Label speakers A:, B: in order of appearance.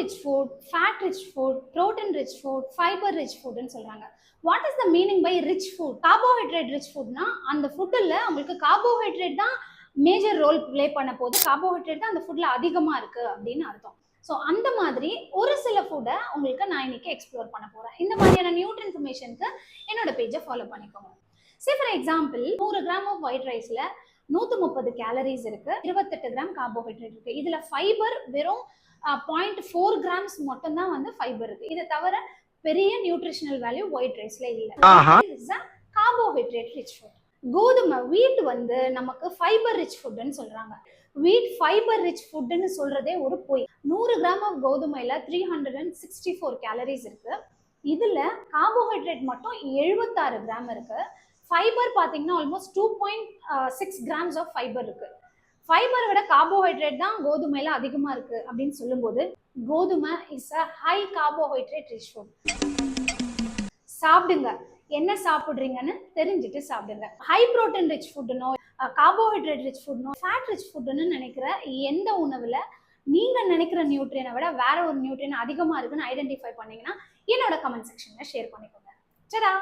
A: Rich food, fat rich food, protein rich food, fibre rich ஃபுட்னு சொல்றாங்க. What is the meaning by rich food? Carbohydrate rich ஃபுட்னா அந்த ஃபுட்டில் உங்களுக்கு carbohydrate தான் மேஜர் ரோல் ப்ளே பண்ண போது, கார்போஹைட்ரேட் தான் அந்த ஃபுட்டில் அதிகமாக இருக்குது அப்படின்னு அர்த்தம். ஸோ அந்த மாதிரி ஒரு சில ஃபுட்டை உங்களுக்கு நான் இன்னைக்கு எக்ஸ்ப்ளோர் பண்ண போகிறேன். இந்த மாதிரியான நியூட்ரி இன்ஃபர்மேஷனுக்கு என்னோட பேஜை ஃபாலோ பண்ணிக்கோங்க. Say for example 100 gram of white ரைஸில் 130 கேலரிஸ் இருக்குது, 28 கிராம் கார்போஹைட்ரேட் இருக்குது. இதில் ஃபைபர் வெறும் 0.4 கிராம்ஸ் மட்டும் தான் வந்து ஃபைபர் இருக்குது. இதை தவிர பெரிய நியூட்ரிஷனல் வேல்யூ ஒயிட் ரைஸ்ல இல்லை. Carbohydrate rich food. கோதுமை வீட் வந்து நமக்கு ஃபைபர் ரிச் ஃபுட்னு சொல்றாங்க. வீட் ஃபைபர் ரிச் ஃபுட்னு சொல்றதே ஒரு பொய். 100 கிராம் ஆஃப் கோதுமையில 364 கேலரிஸ் இருக்கு. இதுல கார்போஹைட்ரேட் மட்டும் 76 கிராம் இருக்கு. ஃபைபர் பாத்தீங்கன்னா ஆல்மோஸ்ட் 2.6 கிராம்ஸ் ஆஃப் ஃபைபர் இருக்கு. ஃபைபரை விட கார்போஹைட்ரேட் தான் கோதுமையில அதிகமா இருக்கு அப்படின்னு சொல்லும்போது கோதுமை is a high carbohydrate rich food. சாப்பிடுங்க, என்ன சாப்பிட்றீங்கன்னு தெரிஞ்சுட்டு சாப்பிடுங்க. ஹை ப்ரோட்டீன் ரிச் ஃபுட்னோ, கார்போஹைட்ரேட் ரிச் ஃபுட்னோ, ஃபேட் ரிச் ஃபுட்னு நினைக்கிற எந்த உணவுல நீங்க நினைக்கிற நியூட்ரியனை விட வேற ஒரு நியூட்ரியன் அதிகமா இருக்குன்னு ஐடென்டிஃபை பண்ணீங்கன்னா என்னோட கமெண்ட் செக்ஷன்ல ஷேர் பண்ணிக்கோங்க. சரா.